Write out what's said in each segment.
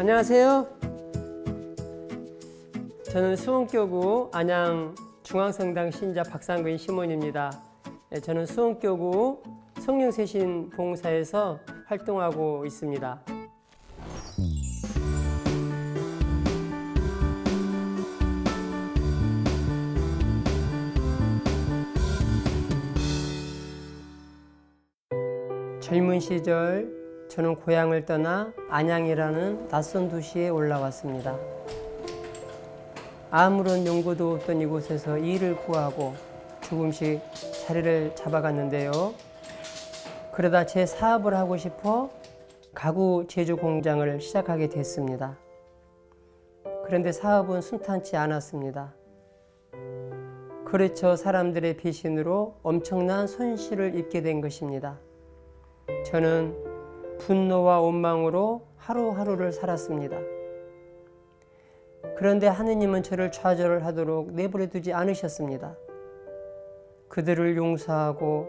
안녕하세요. 저는 수원교구 안양 중앙성당 신자 박상근 시몬입니다. 저는 수원교구 성령세신 봉사에서 활동하고 있습니다. 젊은 시절 저는 고향을 떠나 안양이라는 낯선 도시에 올라왔습니다. 아무런 연고도 없던 이곳에서 일을 구하고 조금씩 자리를 잡아갔는데요. 그러다 제 사업을 하고 싶어 가구 제조 공장을 시작하게 됐습니다. 그런데 사업은 순탄치 않았습니다. 거래처 사람들의 배신으로 엄청난 손실을 입게 된 것입니다. 저는 분노와 원망으로 하루하루를 살았습니다. 그런데 하느님은 저를 좌절하도록 내버려 두지 않으셨습니다. 그들을 용서하고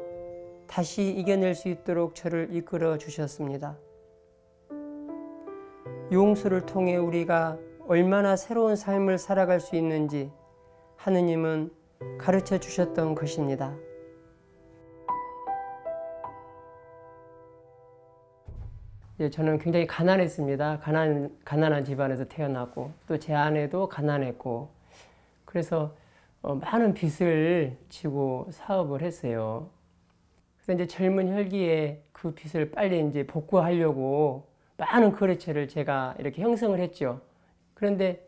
다시 이겨낼 수 있도록 저를 이끌어 주셨습니다. 용서를 통해 우리가 얼마나 새로운 삶을 살아갈 수 있는지 하느님은 가르쳐 주셨던 것입니다. 저는 굉장히 가난했습니다. 가난한 집안에서 태어났고 또 제 아내도 가난했고 그래서 많은 빚을 지고 사업을 했어요. 그래서 이제 젊은 혈기에 그 빚을 빨리 이제 복구하려고 많은 거래처를 제가 이렇게 형성을 했죠. 그런데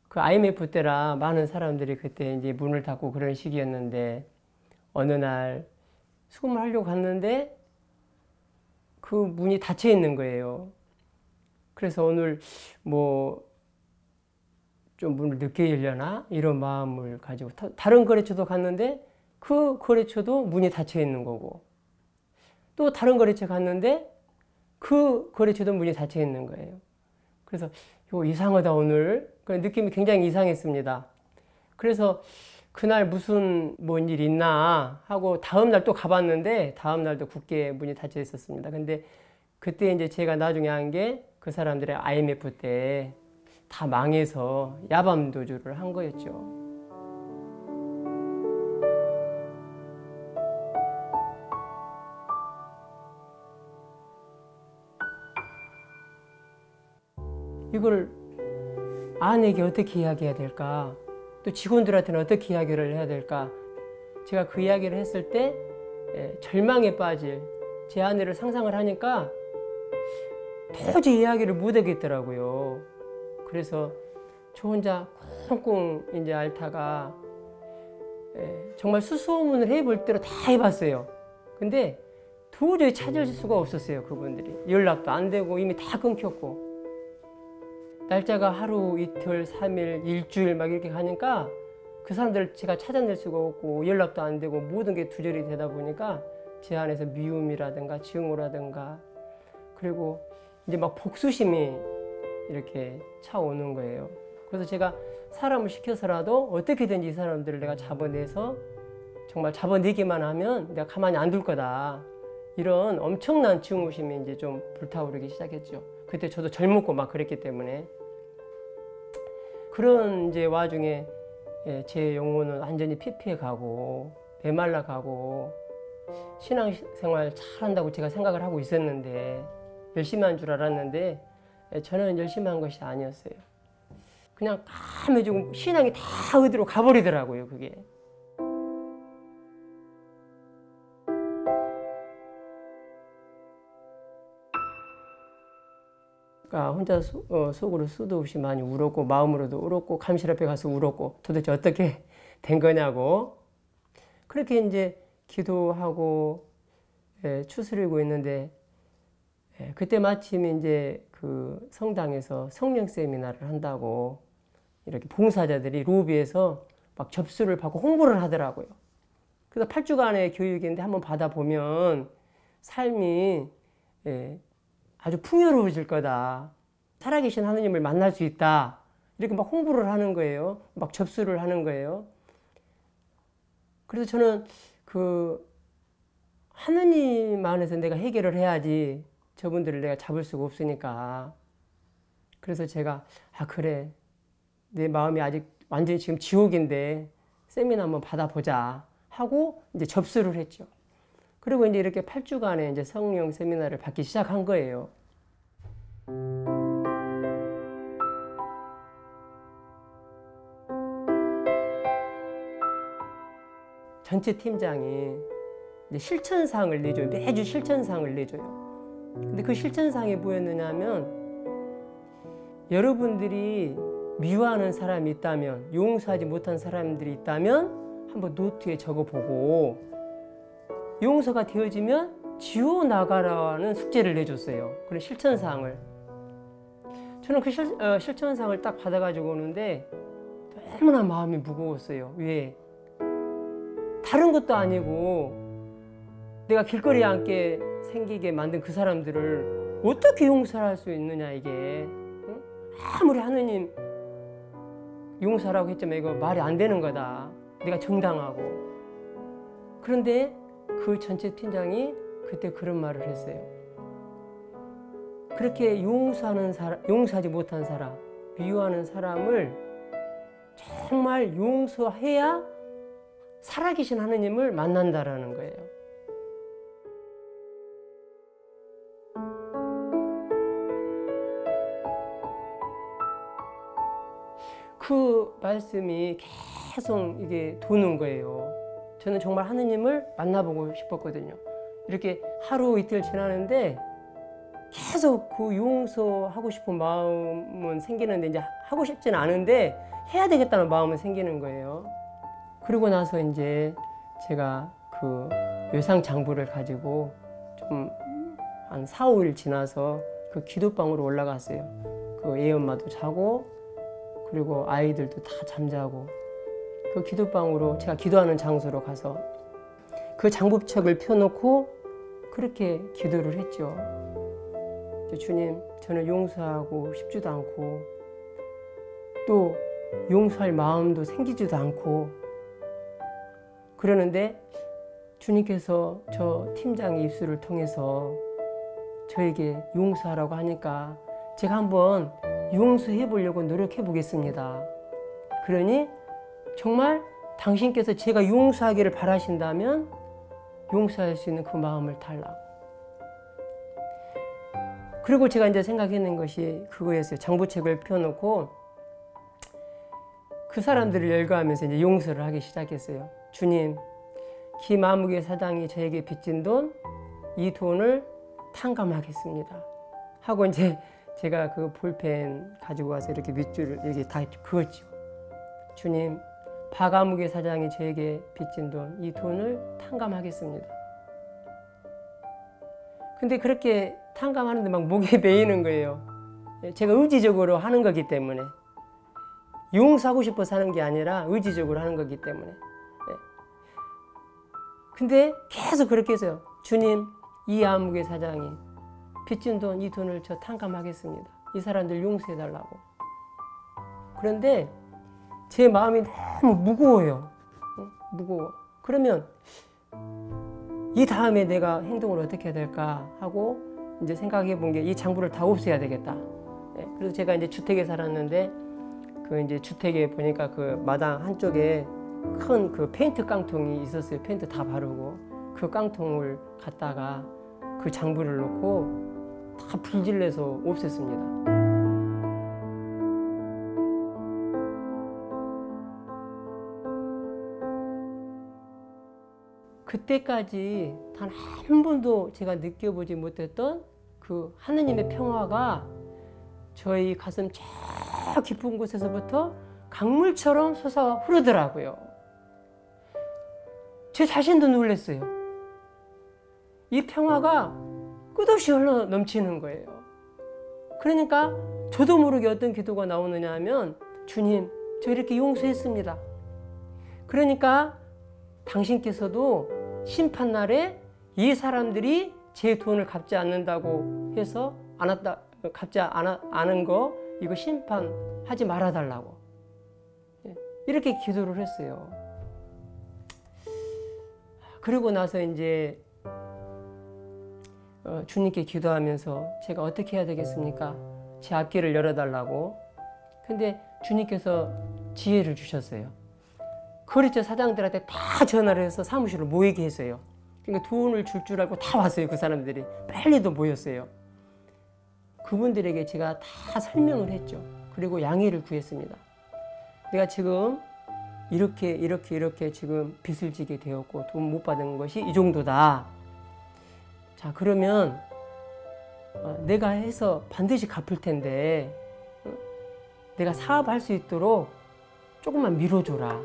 그 IMF 때라 많은 사람들이 그때 이제 문을 닫고 그런 시기였는데 어느 날 수금을 하려고 갔는데 그 문이 닫혀 있는 거예요. 그래서 오늘 좀 문을 늦게 열려나 이런 마음을 가지고 다른 거래처도 갔는데 그 거래처도 문이 닫혀 있는 거고 또 다른 거래처 갔는데 그 거래처도 문이 닫혀 있는 거예요. 그래서 이거 이상하다 오늘. 느낌이 굉장히 이상했습니다. 그래서 그날 뭔 일 있나 하고 다음날 또 가봤는데 다음날도 굳게 문이 닫혀 있었습니다. 근데 그때 이제 제가 나중에 한 게 그 사람들의 IMF 때 다 망해서 야밤도주를 한 거였죠. 이걸 아내에게 어떻게 이야기해야 될까? 또 직원들한테는 어떻게 이야기를 해야 될까? 제가 그 이야기를 했을 때 절망에 빠질 제 아내를 상상을 하니까 도저히 이야기를 못 하겠더라고요. 그래서 저 혼자 꽁꽁 이제 앓다가 정말 수소문을 해볼 대로 다 해봤어요. 근데 도저히 찾을 수가 없었어요. 그분들이 연락도 안 되고 이미 다 끊겼고 날짜가 하루, 이틀, 3일, 일주일 막 이렇게 가니까 그 사람들을 제가 찾아낼 수가 없고 연락도 안 되고 모든 게 두절이 되다 보니까 제 안에서 미움이라든가 증오라든가 그리고 이제 막 복수심이 이렇게 차오는 거예요. 그래서 제가 사람을 시켜서라도 어떻게든지 이 사람들을 내가 잡아내서 정말 잡아내기만 하면 내가 가만히 안 둘 거다. 이런 엄청난 증오심이 이제 좀 불타오르기 시작했죠. 그때 저도 젊었고 막 그랬기 때문에 그런 이제 와중에 제 영혼은 완전히 피폐해가고 메말라가고 신앙생활 잘한다고 제가 생각을 하고 있었는데 열심히 한 줄 알았는데 저는 열심히 한 것이 아니었어요. 그냥 까매지고 신앙이 다 어디로 가버리더라고요. 그게. 혼자 속으로 수도 없이 많이 울었고 마음으로도 울었고 감실 앞에 가서 울었고 도대체 어떻게 된 거냐고 그렇게 이제 기도하고 추스리고 있는데 그때 마침 이제 그 성당에서 성령 세미나를 한다고 이렇게 봉사자들이 로비에서 막 접수를 받고 홍보를 하더라고요. 그래서 8주간의 교육인데 한번 받아보면 삶이 아주 풍요로워질 거다. 살아계신 하느님을 만날 수 있다. 이렇게 막 홍보를 하는 거예요. 막 접수를 하는 거예요. 그래서 저는 그 하느님 안에서 내가 해결을 해야지 저분들을 내가 잡을 수가 없으니까 그래서 제가 그래, 내 마음이 아직 완전히 지금 지옥인데 세미나 한번 받아보자 하고 이제 접수를 했죠. 그리고 이제 이렇게 8주간의 이제 성령 세미나를 받기 시작한 거예요. 전체 팀장이 이제 실천사항을 내줘요. 매주 실천사항을 내줘요. 근데 그 실천사항이 뭐였느냐 하면, 여러분들이 미워하는 사람이 있다면, 용서하지 못한 사람들이 있다면 한번 노트에 적어보고 용서가 되어지면 지워나가라는 숙제를 내줬어요. 그런 실천사항을. 저는 그 실천사항을 딱 받아가지고 오는데 너무나 마음이 무거웠어요. 왜? 다른 것도 아니고 내가 길거리에 앉게 생기게 만든 그 사람들을 어떻게 용서를 할 수 있느냐, 이게. 응? 아무리 하느님 용서라고 했지만 이거 말이 안 되는 거다. 내가 정당하고. 그런데 그 전체 팀장이 그때 그런 말을 했어요. 그렇게 용서하지 못한 사람, 미워하는 사람을 정말 용서해야 살아계신 하느님을 만난다라는 거예요. 그 말씀이 계속 이게 도는 거예요. 저는 정말 하느님을 만나보고 싶었거든요. 이렇게 하루 이틀 지나는데 계속 그 용서하고 싶은 마음은 생기는데 이제 하고 싶지는 않은데 해야 되겠다는 마음은 생기는 거예요. 그리고 나서 이제 제가 그 외상 장부를 가지고 좀 한 4, 5일 지나서 그 기도방으로 올라갔어요. 그 애엄마도 자고 그리고 아이들도 다 잠자고 그 기도방으로 제가 기도하는 장소로 가서 그 장부책을 펴놓고 그렇게 기도를 했죠. 주님, 저는 용서하고 싶지도 않고 또 용서할 마음도 생기지도 않고 그러는데 주님께서 저 팀장의 입술을 통해서 저에게 용서하라고 하니까 제가 한번 용서해 보려고 노력해 보겠습니다. 그러니 정말 당신께서 제가 용서하기를 바라신다면 용서할 수 있는 그 마음을 달라고. 그리고 제가 이제 생각했는 것이 그거였어요. 장부책을 펴놓고 그 사람들을 열거하면서 이제 용서를 하기 시작했어요. 주님, 김아무개 사장이 저에게 빚진 돈, 이 돈을 탕감하겠습니다. 하고 이제 제가 그 볼펜 가지고 와서 이렇게 밑줄을 이렇게 다 그었죠. 주님, 박아무개 사장이 저에게 빚진 돈, 이 돈을 탕감하겠습니다. 근데 그렇게 탕감하는데 막 목에 베이는 거예요. 제가 의지적으로 하는 거기 때문에. 용서하고 싶어서 하는 게 아니라 의지적으로 하는 거기 때문에. 근데 계속 그렇게 해서요. 주님, 이 아무개 사장이 빚진 돈, 이 돈을 저 탕감하겠습니다. 이 사람들 용서해달라고. 그런데 제 마음이 너무 무거워요. 무거워. 그러면 이 다음에 내가 행동을 어떻게 해야 될까 하고 이제 생각해 본 게 이 장부를 다 없애야 되겠다. 그래서 제가 이제 주택에 살았는데 그 이제 주택에 보니까 그 마당 한쪽에 큰 그 페인트 깡통이 있었어요. 페인트 다 바르고 그 깡통을 갖다가 그 장부를 놓고 다 불질내서 없앴습니다. 그때까지 단 한 번도 제가 느껴보지 못했던 그 하느님의 평화가 저희 가슴 저 깊은 곳에서부터 강물처럼 솟아 흐르더라고요. 제 자신도 놀랐어요. 이 평화가 끝없이 흘러 넘치는 거예요. 그러니까 저도 모르게 어떤 기도가 나오느냐 하면 주님, 저 이렇게 용서했습니다. 그러니까 당신께서도 심판날에 이 사람들이 제 돈을 갚지 않는다고 해서 갚지 않은 거 이거 심판하지 말아달라고 이렇게 기도를 했어요. 그러고 나서 이제 주님께 기도하면서 제가 어떻게 해야 되겠습니까? 제 앞길을 열어달라고. 근데 주님께서 지혜를 주셨어요. 거래처 사장들한테 다 전화를 해서 사무실로 모이게 했어요. 그러니까 돈을 줄 알고 다 왔어요. 그 사람들이 빨리도 모였어요. 그분들에게 제가 다 설명을 했죠. 그리고 양해를 구했습니다. 내가 지금 이렇게 지금 빚을 지게 되었고 돈 못 받은 것이 이 정도다. 자, 그러면 내가 해서 반드시 갚을 텐데 내가 사업할 수 있도록 조금만 밀어줘라.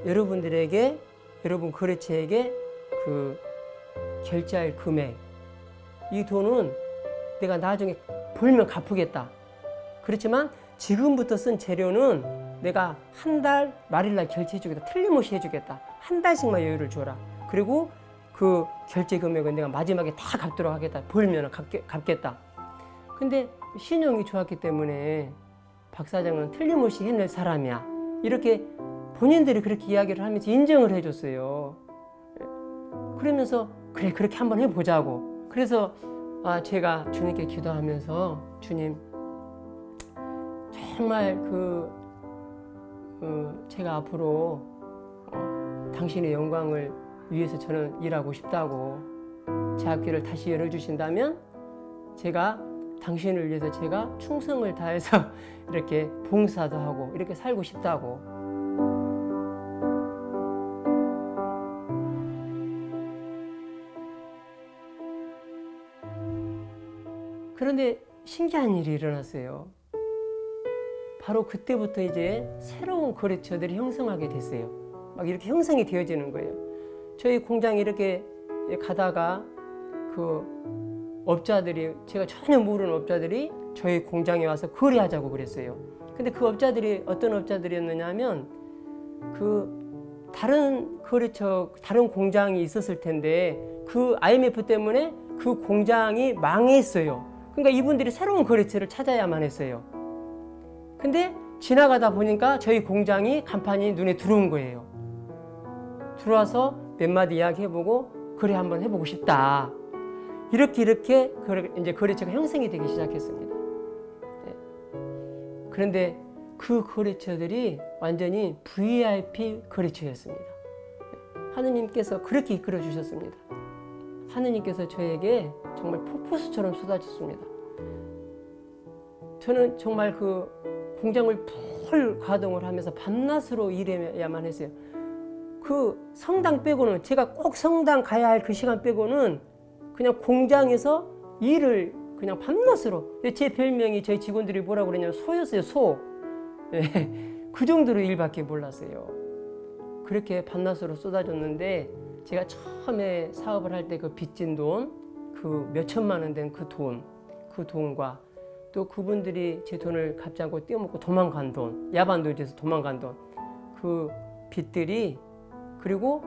여러분들에게, 여러분 거래처에게 그 결제할 금액, 이 돈은 내가 나중에 벌면 갚으겠다. 그렇지만 지금부터 쓴 재료는 내가 한 달 말일날 결제해주겠다. 틀림없이 해주겠다. 한 달씩만 여유를 줘라. 그리고 그 결제 금액은 내가 마지막에 다 갚도록 하겠다. 벌면 갚겠다. 근데 신용이 좋았기 때문에 박 사장은 틀림없이 해낼 사람이야. 이렇게 본인들이 그렇게 이야기를 하면서 인정을 해줬어요. 그러면서 그래, 그렇게 한번 해보자고. 그래서 제가 주님께 기도하면서 주님, 정말 제가 앞으로 당신의 영광을 위해서 저는 일하고 싶다고, 제 앞길을 다시 열어주신다면 제가 당신을 위해서 제가 충성을 다해서 이렇게 봉사도 하고 이렇게 살고 싶다고. 그런데 신기한 일이 일어났어요. 바로 그때부터 이제 새로운 거래처들이 형성하게 됐어요. 막 이렇게 형성이 되어지는 거예요. 저희 공장에 이렇게 가다가 그 업자들이, 제가 전혀 모르는 업자들이 저희 공장에 와서 거래하자고 그랬어요. 근데 그 업자들이 어떤 업자들이었느냐 하면 그 다른 거래처, 다른 공장이 있었을 텐데 그 IMF 때문에 그 공장이 망했어요. 그러니까 이분들이 새로운 거래처를 찾아야만 했어요. 근데 지나가다 보니까 저희 공장이 간판이 눈에 들어온 거예요. 들어와서 몇 마디 이야기해보고 그래, 한번 해보고 싶다. 이렇게 이제 거래처가 형성이 되기 시작했습니다. 네. 그런데 그 거래처들이 완전히 VIP 거래처였습니다. 하느님께서 그렇게 이끌어 주셨습니다. 하느님께서 저에게 정말 폭포수처럼 쏟아졌습니다. 저는 정말 그 공장을 풀 가동을 하면서 밤낮으로 일해야만 했어요. 그 성당 빼고는, 제가 꼭 성당 가야 할 그 시간 빼고는 그냥 공장에서 일을 그냥 밤낮으로. 제 별명이 저희 직원들이 뭐라고 그러냐면 소였어요, 소. 그 정도로 일밖에 몰랐어요. 그렇게 밤낮으로 쏟아졌는데 제가 처음에 사업을 할 때 그 빚진 돈, 그 몇천만 원 된 그 돈과 또 그분들이 제 돈을 갚지 않고 떼어먹고 도망간 돈, 야반도주에서 도망간 돈, 그 빚들이, 그리고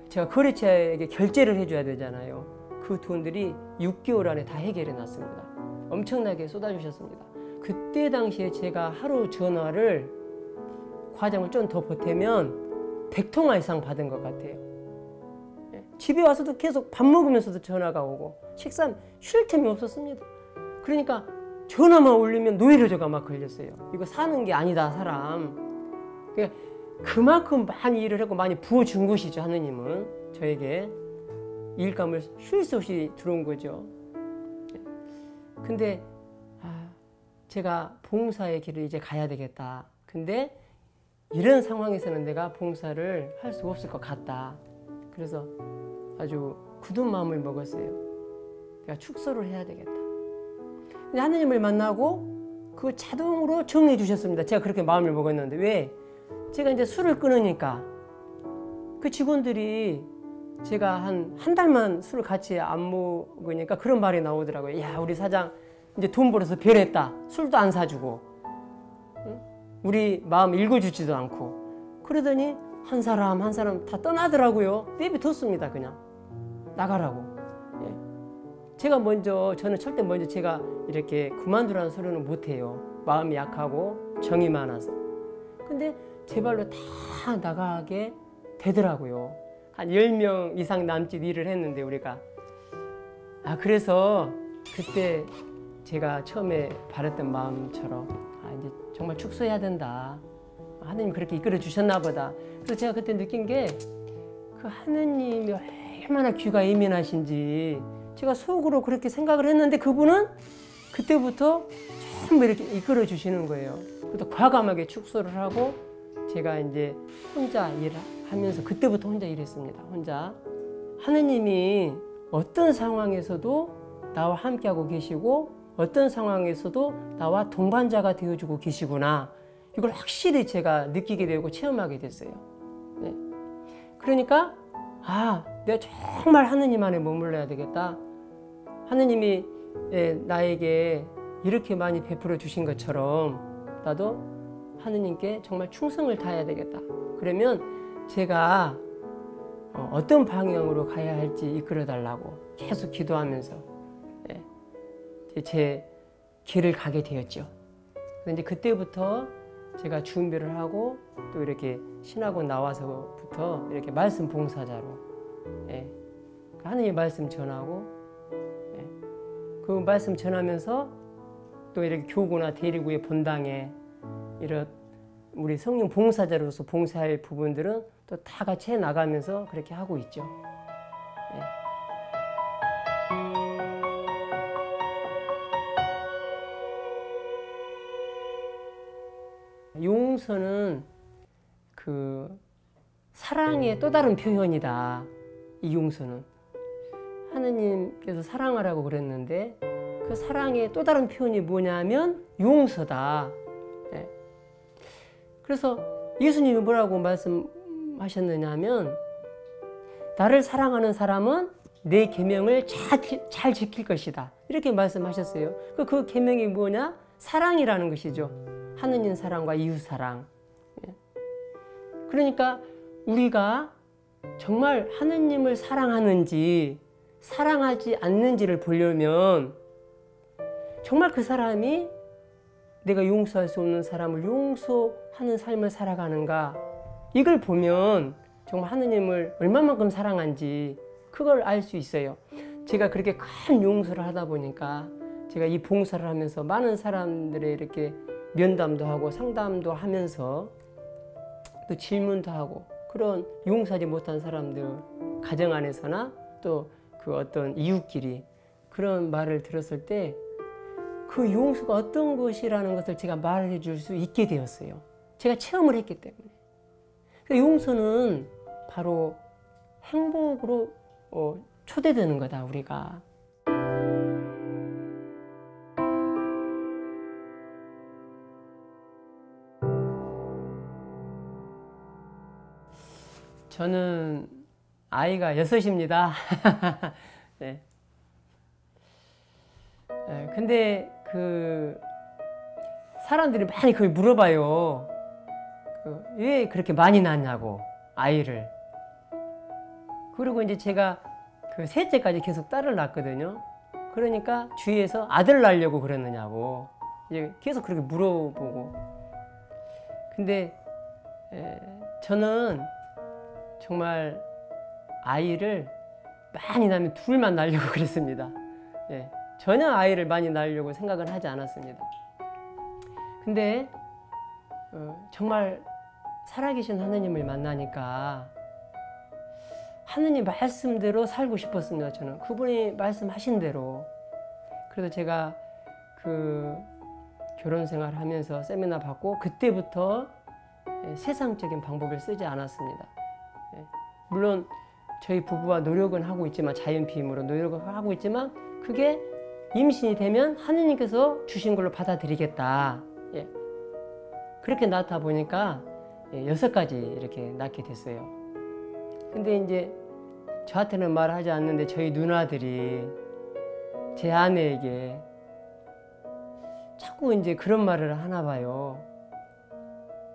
제가 거래처에게 결제를 해줘야 되잖아요. 그 돈들이 6개월 안에 다 해결해 놨습니다. 엄청나게 쏟아주셨습니다. 그때 당시에 제가 하루 전화를, 과정을 좀 더 보태면 100통화 이상 받은 것 같아요. 집에 와서도 계속 밥 먹으면서도 전화가 오고 식사 쉴 틈이 없었습니다. 그러니까 전화만 올리면 노이로제가 막 걸렸어요. 이거 사는 게 아니다, 사람. 그러니까 그만큼 많이 일을 하고 많이 부어준 것이죠, 하느님은. 저에게 일감을 쉴 수 없이 들어온 거죠. 근데 제가 봉사의 길을 이제 가야 되겠다. 근데 이런 상황에서는 내가 봉사를 할 수 없을 것 같다. 그래서 아주 굳은 마음을 먹었어요. 내가 축소를 해야 되겠다. 근데 하느님을 만나고 그 자동으로 정리해 주셨습니다. 제가 그렇게 마음을 먹었는데, 왜? 제가 이제 술을 끊으니까 그 직원들이 제가 한 달만 술을 같이 안 먹으니까 그런 말이 나오더라고요. 야, 우리 사장 이제 돈 벌어서 별했다. 술도 안 사주고, 응? 우리 마음 읽어주지도 않고. 그러더니 한 사람 한 사람 다 떠나더라고요. 내비뒀습니다. 그냥 나가라고. 저는 절대 먼저 제가 이렇게 그만두라는 소리는 못해요. 마음이 약하고 정이 많아서. 근데 제 발로 다 나가게 되더라고요. 한 10명 이상 남짓 일을 했는데 우리가. 그래서 그때 제가 처음에 바랬던 마음처럼 이제 정말 축소해야 된다. 하느님 그렇게 이끌어 주셨나 보다. 그래서 제가 그때 느낀 게 그 하느님이 얼마나 귀가 예민하신지 제가 속으로 그렇게 생각을 했는데 그분은 그때부터 전부 이렇게 이끌어 주시는 거예요. 그래서 과감하게 축소를 하고 제가 이제 혼자 일하면서 그때부터 혼자 일했습니다. 혼자. 하느님이 어떤 상황에서도 나와 함께하고 계시고 어떤 상황에서도 나와 동반자가 되어주고 계시구나. 이걸 확실히 제가 느끼게 되고 체험하게 됐어요. 네. 그러니까 내가 정말 하느님 안에 머물러야 되겠다. 하느님이 나에게 이렇게 많이 베풀어 주신 것처럼 나도 하느님께 정말 충성을 다해야 되겠다. 그러면 제가 어떤 방향으로 가야 할지 이끌어 달라고 계속 기도하면서 제 길을 가게 되었죠. 그런데 그때부터 제가 준비를 하고 또 이렇게 신학원 나와서부터 이렇게 말씀 봉사자로 하느님 말씀 전하고 그 말씀 전하면서 또 이렇게 교구나 대리구의 본당에 이런 우리 성령 봉사자로서 봉사할 부분들은 또 다 같이 해 나가면서 그렇게 하고 있죠. 용서는 그 사랑의 또 다른 표현이다. 이 용서는 하느님께서 사랑하라고 그랬는데 그 사랑의 또 다른 표현이 뭐냐면 용서다. 그래서 예수님이 뭐라고 말씀하셨느냐면 나를 사랑하는 사람은 내 계명을 잘 지킬 것이다. 이렇게 말씀하셨어요. 그 계명이 뭐냐? 사랑이라는 것이죠. 하느님 사랑과 이웃 사랑. 그러니까 우리가 정말 하느님을 사랑하는지 사랑하지 않는지를 보려면 정말 그 사람이 내가 용서할 수 없는 사람을 용서하는 삶을 살아가는가, 이걸 보면 정말 하느님을 얼마만큼 사랑한지 그걸 알 수 있어요. 제가 그렇게 큰 용서를 하다 보니까 제가 이 봉사를 하면서 많은 사람들의 이렇게 면담도 하고 상담도 하면서 또 질문도 하고 그런 용서하지 못한 사람들 가정 안에서나 또 그 어떤 이웃끼리 그런 말을 들었을 때 그 용서가 어떤 것이라는 것을 제가 말해 줄 수 있게 되었어요. 제가 체험을 했기 때문에. 용서는 바로 행복으로 초대되는 거다, 우리가. 저는 아이가 6입니다. 네. 근데 사람들이 많이 그걸 물어봐요. 왜 그렇게 많이 낳냐고, 아이를. 그리고 이제 제가 셋째까지 계속 딸을 낳았거든요. 그러니까 주위에서 아들 낳으려고 그랬느냐고 이제 계속 그렇게 물어보고. 근데 저는 정말 아이를 많이 낳으면 둘만 낳으려고 그랬습니다. 전혀 아이를 많이 낳으려고 생각은 하지 않았습니다. 근데 정말 살아계신 하느님을 만나니까 하느님 말씀대로 살고 싶었습니다. 저는 그분이 말씀하신 대로. 그래서 제가 결혼 생활을 하면서 세미나 받고 그때부터 세상적인 방법을 쓰지 않았습니다. 물론 저희 부부와 노력은 하고 있지만, 자연 피임으로 노력을 하고 있지만, 그게 임신이 되면 하느님께서 주신 걸로 받아들이겠다. 그렇게 낳다 보니까 6가지 이렇게 낳게 됐어요. 근데 이제 저한테는 말하지 않는데 저희 누나들이 제 아내에게 자꾸 이제 그런 말을 하나 봐요.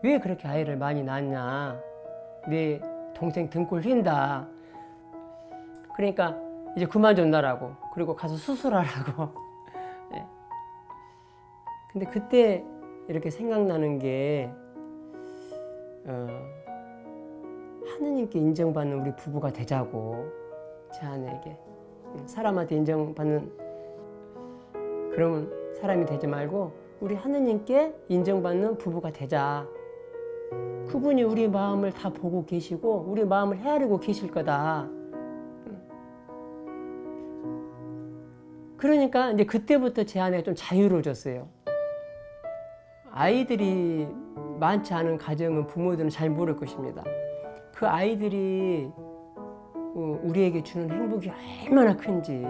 왜 그렇게 아이를 많이 낳냐? 내 동생 등골 휜다. 그러니까 이제 그만 좀 낳으라고. 그리고 가서 수술하라고. 근데 그때 이렇게 생각나는 게 하느님께 인정받는 우리 부부가 되자고, 제 아내에게. 사람한테 인정받는, 그러면 사람이 되지 말고 우리 하느님께 인정받는 부부가 되자. 그분이 우리 마음을 다 보고 계시고 우리 마음을 헤아리고 계실 거다. 그러니까 이제 그때부터 제 아내가 좀 자유로워졌어요. 아이들이 많지 않은 가정은 부모들은 잘 모를 것입니다. 그 아이들이 우리에게 주는 행복이 얼마나 큰지.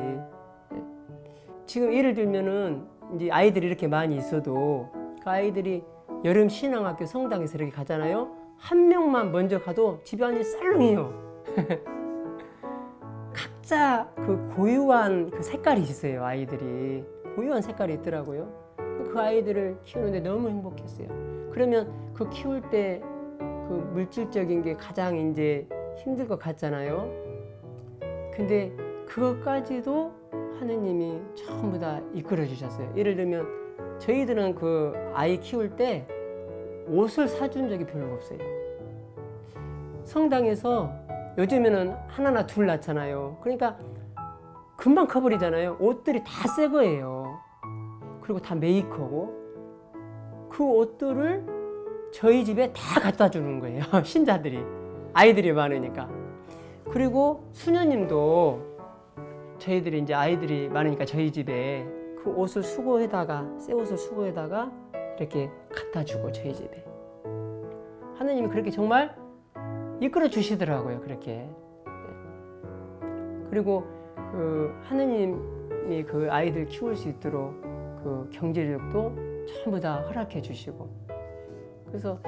지금 예를 들면은 이제 아이들이 이렇게 많이 있어도 그 아이들이 여름 신앙학교 성당에서 이렇게 가잖아요. 한 명만 먼저 가도 집안이 썰렁해요. 각자 그 고유한 그 색깔이 있어요. 아이들이 고유한 색깔이 있더라고요. 그 아이들을 키우는데 너무 행복했어요. 그러면 그 키울 때 그 물질적인 게 가장 이제 힘들 것 같잖아요. 근데 그것까지도 하느님이 전부 다 이끌어 주셨어요. 예를 들면 저희들은 그 아이 키울 때 옷을 사준 적이 별로 없어요. 성당에서 요즘에는 하나나 둘 낳잖아요. 그러니까 금방 커버리잖아요. 옷들이 다 새 거예요. 그리고 다 메이커고 그 옷들을 저희 집에 다 갖다 주는 거예요. 신자들이. 아이들이 많으니까. 그리고 수녀님도 저희들이 이제 아이들이 많으니까 저희 집에 그 옷을 수거에다가 새 옷을 수거에다가 이렇게 갖다 주고 저희 집에. 하느님이 그렇게 정말 이끌어 주시더라고요. 그렇게. 그리고 그 하느님이 그 아이들 키울 수 있도록 그 경제력도 전부 다 허락해 주시고. 그래서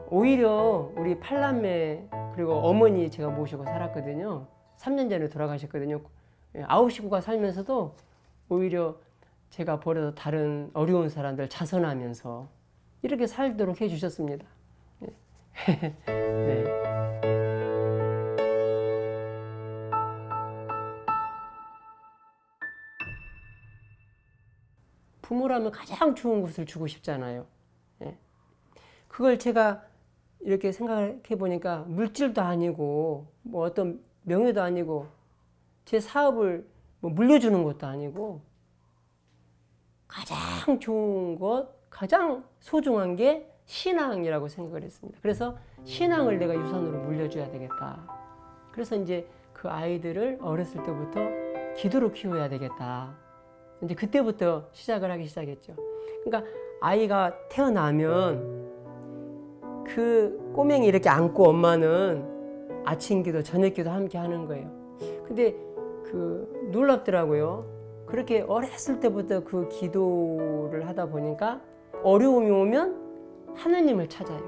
오히려 우리 팔남매 그리고 어머니 제가 모시고 살았거든요. 3년 전에 돌아가셨거든요. 9 식구가 살면서도 오히려 제가 버려서 다른 어려운 사람들 자선하면서 이렇게 살도록 해주셨습니다. 네. 부모라면 가장 좋은 것을 주고 싶잖아요. 그걸 제가 이렇게 생각해 보니까 물질도 아니고 뭐 어떤 명예도 아니고 제 사업을 뭐 물려주는 것도 아니고 가장 좋은 것, 가장 소중한 게 신앙이라고 생각을 했습니다. 그래서 신앙을 내가 유산으로 물려줘야 되겠다. 그래서 이제 그 아이들을 어렸을 때부터 기도로 키워야 되겠다. 이제 그때부터 시작을 하기 시작했죠. 그러니까 아이가 태어나면 그 꼬맹이 이렇게 안고 엄마는 아침 기도, 저녁 기도 함께 하는 거예요. 근데 그 놀랍더라고요. 그렇게 어렸을 때부터 그 기도를 하다 보니까 어려움이 오면 하느님을 찾아요.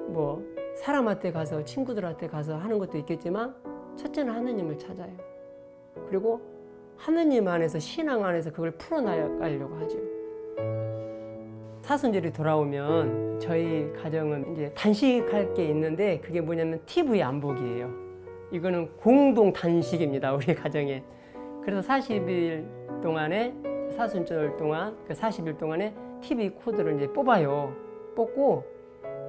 뭐 사람한테 가서 친구들한테 가서 하는 것도 있겠지만 첫째는 하느님을 찾아요. 그리고 하느님 안에서 신앙 안에서 그걸 풀어나가려고 하죠. 사순절이 돌아오면 저희 가정은 이제 단식할 게 있는데 그게 뭐냐면 TV 안 보기예요. 이거는 공동 단식입니다. 우리 가정에. 그래서 40일 동안에 사순절 동안 그 40일 동안에 TV 코드를 이제 뽑아요. 뽑고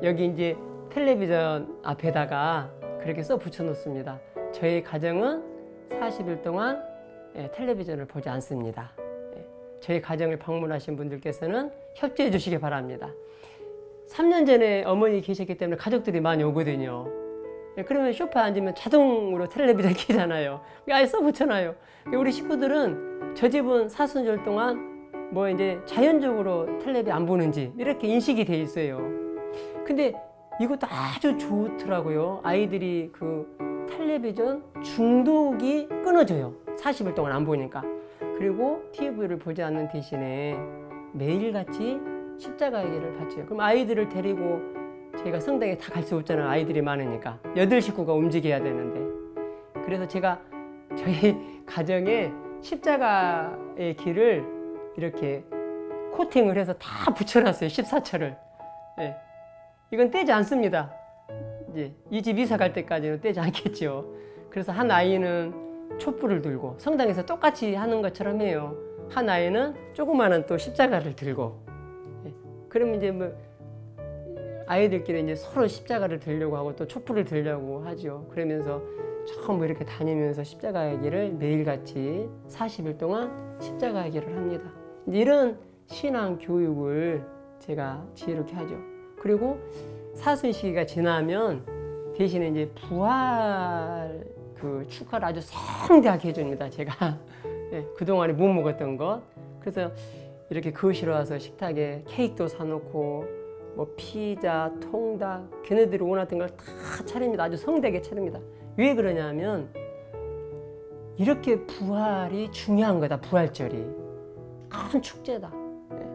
여기 이제 텔레비전 앞에다가 그렇게 써 붙여 놓습니다. 저희 가정은 40일 동안 텔레비전을 보지 않습니다. 저희 가정을 방문하신 분들께서는 협조해 주시기 바랍니다. 3년 전에 어머니 계셨기 때문에 가족들이 많이 오거든요. 그러면 소파에 앉으면 자동으로 텔레비전 켜잖아요. 아예 써 붙여놔요. 우리 식구들은 저 집은 사순절 동안 뭐 이제 자연적으로 텔레비 안 보는지 이렇게 인식이 돼 있어요. 근데 이것도 아주 좋더라고요. 아이들이 그 텔레비전 중독이 끊어져요. 40일 동안 안 보니까. 그리고 TV를 보지 않는 대신에 매일같이 십자가의 길을 바쳐요. 그럼 아이들을 데리고 저희가 성당에 다 갈 수 없잖아요. 아이들이 많으니까. 8식구가 움직여야 되는데. 그래서 제가 저희 가정에 십자가의 길을 이렇게 코팅을 해서 다 붙여놨어요. 14철을. 네. 이건 떼지 않습니다. 이제 이 집 이사 갈 때까지는 떼지 않겠죠. 그래서 한 아이는 촛불을 들고 성당에서 똑같이 하는 것처럼 해요. 한 아이는 조그마한 또 십자가를 들고. 그러면 이제 뭐 아이들끼리 이제 서로 십자가를 들려고 하고 또 촛불을 들려고 하죠. 그러면서 전부 이렇게 다니면서 십자가의 길을 매일같이 40일 동안 십자가의 길을 합니다. 이런 신앙 교육을 제가 지혜롭게 하죠. 그리고 사순 시기가 지나면 대신에 이제 부활 그 축하를 아주 성대하게 해줍니다. 제가 네, 그동안에 못 먹었던 것. 그래서 이렇게 거실에 와서 식탁에 케이크도 사놓고 뭐 피자, 통닭, 걔네들이 원하던 걸 다 차립니다. 아주 성대하게 차립니다. 왜 그러냐면 이렇게 부활이 중요한 거다. 부활절이 큰 축제다. 네.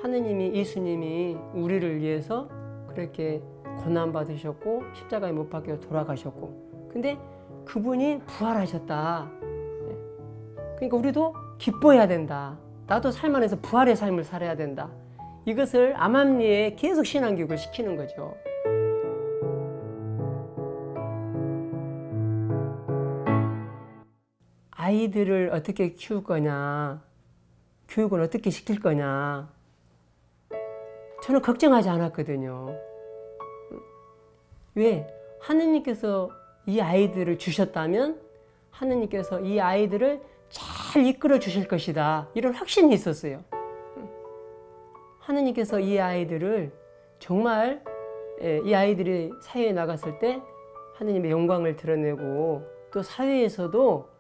하느님이, 예수님이 우리를 위해서 그렇게 고난 받으셨고 십자가에 못 박혀 돌아가셨고, 근데 그분이 부활하셨다. 네. 그러니까 우리도 기뻐해야 된다. 나도 삶 안에서 부활의 삶을 살아야 된다. 이것을 암암리에 계속 신앙교육을 시키는 거죠. 아이들을 어떻게 키울 거냐, 교육을 어떻게 시킬 거냐, 저는 걱정하지 않았거든요. 왜? 하느님께서 이 아이들을 주셨다면 하느님께서 이 아이들을 잘 이끌어 주실 것이다. 이런 확신이 있었어요. 하느님께서 이 아이들을 정말 이 아이들이 사회에 나갔을 때 하느님의 영광을 드러내고 또 사회에서도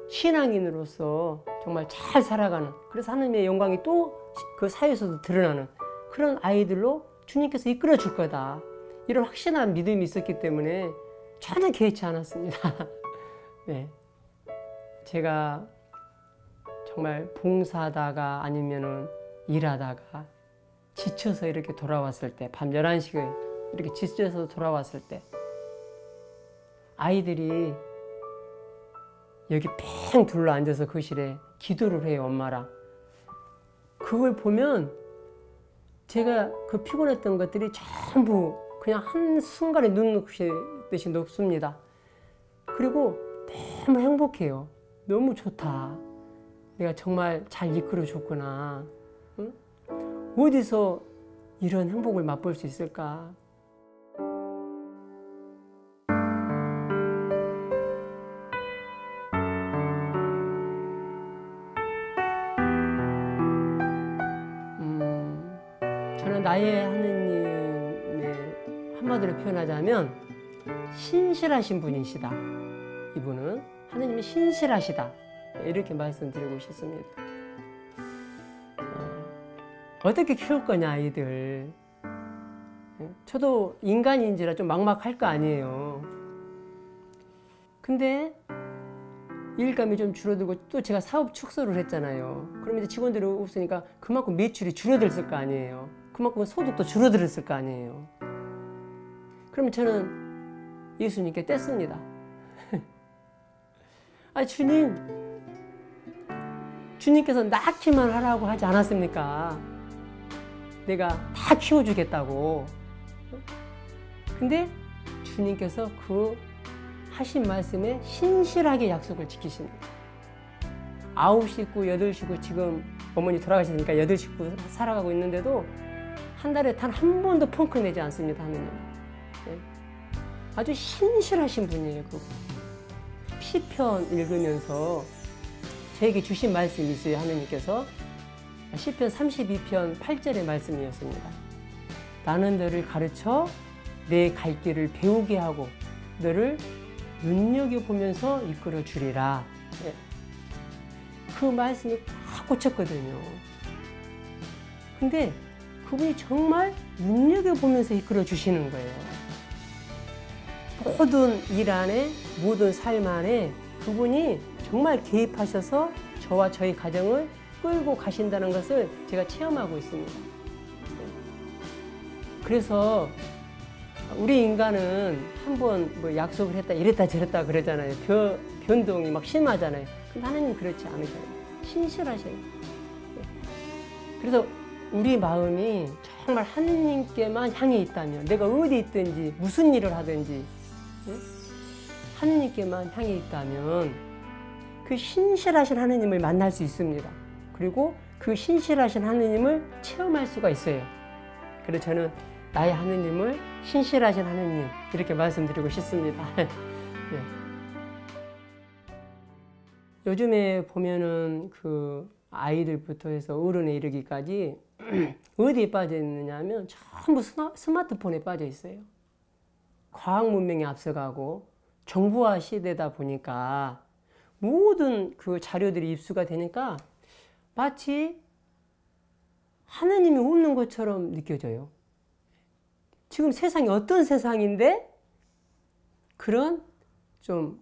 신앙인으로서 정말 잘 살아가는, 그래서 하느님의 영광이 또 그 사회에서도 드러나는 그런 아이들로 주님께서 이끌어 줄 거다. 이런 확신한 믿음이 있었기 때문에 전혀 개의치 않았습니다. 네. 제가 정말 봉사하다가 아니면은 일하다가 지쳐서 이렇게 돌아왔을 때, 밤 11시에 이렇게 지쳐서 돌아왔을 때 아이들이 여기 팽 둘러 앉아서 거실에 기도를 해요, 엄마랑. 그걸 보면 제가 그 피곤했던 것들이 전부 그냥 한순간에 눈 녹듯이 녹습니다. 그리고 너무 행복해요. 너무 좋다. 내가 정말 잘 이끌어 줬구나. 응? 어디서 이런 행복을 맛볼 수 있을까? 저는 나의 하느님의 한마디로 표현하자면 신실하신 분이시다. 이분은 하느님이 신실하시다. 이렇게 말씀드리고 싶습니다. 어떻게 키울 거냐, 아이들. 저도 인간인지라 좀 막막할 거 아니에요. 근데 일감이 좀 줄어들고 또 제가 사업 축소를 했잖아요. 그러면 이제 직원들이 없으니까 그만큼 매출이 줄어들었을 거 아니에요. 그만큼 소득도 줄어들었을 거 아니에요. 그러면 저는 예수님께 뗐습니다. 아, 주님께서 낳기만 하라고 하지 않았습니까? 내가 다 키워주겠다고. 근데 주님께서 그 하신 말씀에 신실하게 약속을 지키십니다. 9식구, 8식구, 지금 어머니 돌아가시니까 8식구 살아가고 있는데도 한 달에 단 한 번도 펑크 내지 않습니다, 하느님. 네. 아주 신실하신 분이에요. 그 시편 읽으면서 저에게 주신 말씀이 있어요, 하느님께서. 시편 32편 8절의 말씀이었습니다. 나는 너를 가르쳐 내 갈 길을 배우게 하고 너를 눈여겨보면서 이끌어 주리라. 네. 그 말씀이 딱 꽂혔거든요. 근데 그분이 정말 눈여겨보면서 이끌어 주시는 거예요. 모든 일 안에, 모든 삶 안에 그분이 정말 개입하셔서 저와 저희 가정을 끌고 가신다는 것을 제가 체험하고 있습니다. 그래서 우리 인간은 한번 뭐 약속을 했다, 이랬다 저랬다 그러잖아요. 변동이 막 심하잖아요. 근데 하나님은 그렇지 않으셔요. 신실하셔요. 그래서 우리 마음이 정말 하느님께만 향해 있다면, 내가 어디 있든지 무슨 일을 하든지 하느님께만 향해 있다면 그 신실하신 하느님을 만날 수 있습니다. 그리고 그 신실하신 하느님을 체험할 수가 있어요. 그래서 저는 나의 하느님을 신실하신 하느님, 이렇게 말씀드리고 싶습니다. 네. 요즘에 보면은 그 아이들부터 해서 어른에 이르기까지 어디에 빠져 있느냐 하면 전부 스마트폰에 빠져 있어요. 과학 문명이 앞서가고 정보화 시대다 보니까 모든 그 자료들이 입수가 되니까 마치 하나님이 없는 것처럼 느껴져요. 지금 세상이 어떤 세상인데 그런 좀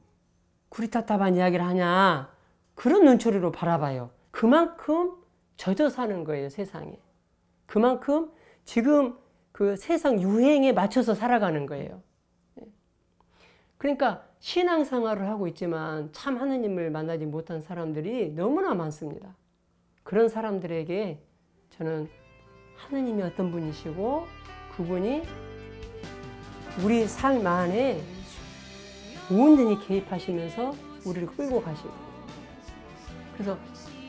구리타탑한 이야기를 하냐, 그런 눈초리로 바라봐요. 그만큼 젖어 사는 거예요, 세상에. 그만큼 지금 그 세상 유행에 맞춰서 살아가는 거예요. 그러니까 신앙생활을 하고 있지만 참 하느님을 만나지 못한 사람들이 너무나 많습니다. 그런 사람들에게 저는 하느님이 어떤 분이시고 그분이 우리 삶 안에 온전히 개입하시면서 우리를 끌고 가시고, 그래서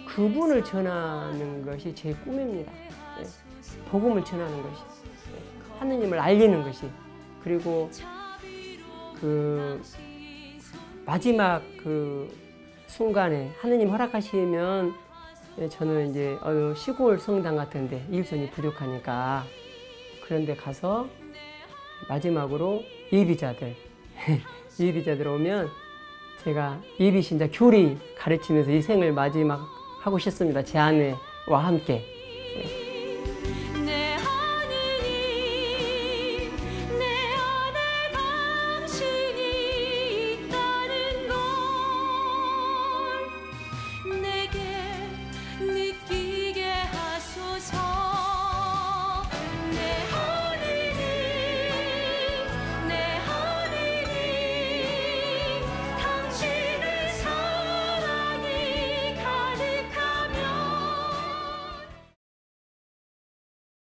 그분을 전하는 것이 제 꿈입니다. 복음을 전하는 것이, 하느님을 알리는 것이, 그리고 그 마지막 그 순간에 하느님 허락하시면 저는 이제 시골 성당 같은데 일손이 부족하니까 그런 데 가서 마지막으로 예비자들 예비자들 오면 제가 예비신자 교리 가르치면서 이 생을 마지막 하고 싶습니다. 제 아내와 함께.